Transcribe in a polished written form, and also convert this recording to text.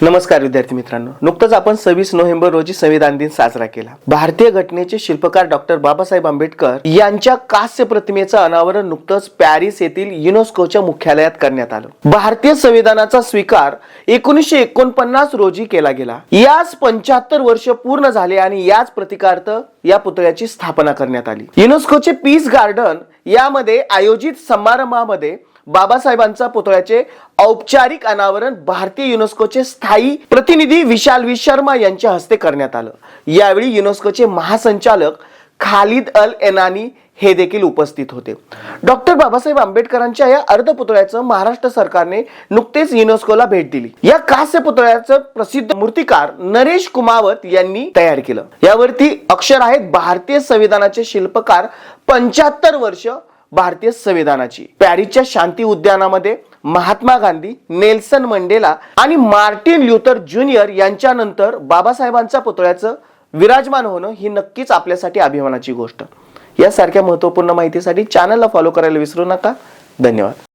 नमस्कार विद्यार्थी मित्रांनो, नुकतंच आपण 26 नोव्हेंबर रोजी संविधान दिन साजरा केला। भारतीय घटनेचे शिल्पकार डॉक्टर बाबासाहेब आंबेडकर यांच्या कास्य प्रतिमेचं अनावरण नुकतंच पॅरिस येथील युनेस्कोच्या मुख्यालयात करण्यात आलं। भारतीय संविधानाचा स्वीकार 1949 रोजी केला गेला। याच 75 वर्ष पूर्ण झाले आणि याच प्रतिकारार्थ या पुतळ्याची स्थापना करण्यात आली। युनेस्कोचे पीस गार्डन यामध्ये आयोजित समारंभामध्ये बाबासाहेबांच्या पुतळ्याचे औपचारिक अनावरण भारतीय युनेस्कोचे स्थायी प्रतिनिधी विशाल व्ही शर्मा यांच्या हस्ते करण्यात आलं। यावेळी युनेस्कोचे महासंचालक खालिद अल एनानी हे देखील उपस्थित होते। डॉक्टर बाबासाहेब आंबेडकरांच्या या अर्धपुतळ्याचं महाराष्ट्र सरकारने नुकतेच युनेस्कोला भेट दिली। या कास्य पुतळ्याचं प्रसिद्ध मूर्तिकार नरेश कुमावत यांनी तयार केलं। यावरती अक्षर आहेत, भारतीय संविधानाचे शिल्पकार 75 वर्ष भारतीय संविधानाची। पॅरिसच्या शांती उद्यानामध्ये महात्मा गांधी, नेल्सन मंडेला आणि मार्टिन ल्युथर ज्युनियर यांच्यानंतर बाबासाहेबांच्या पुतळ्याचं विराजमान होणं ही नक्कीच आपल्यासाठी अभिमानाची गोष्ट। यासारख्या महत्त्वपूर्ण माहितीसाठी चॅनलला फॉलो करायला विसरू नका। धन्यवाद।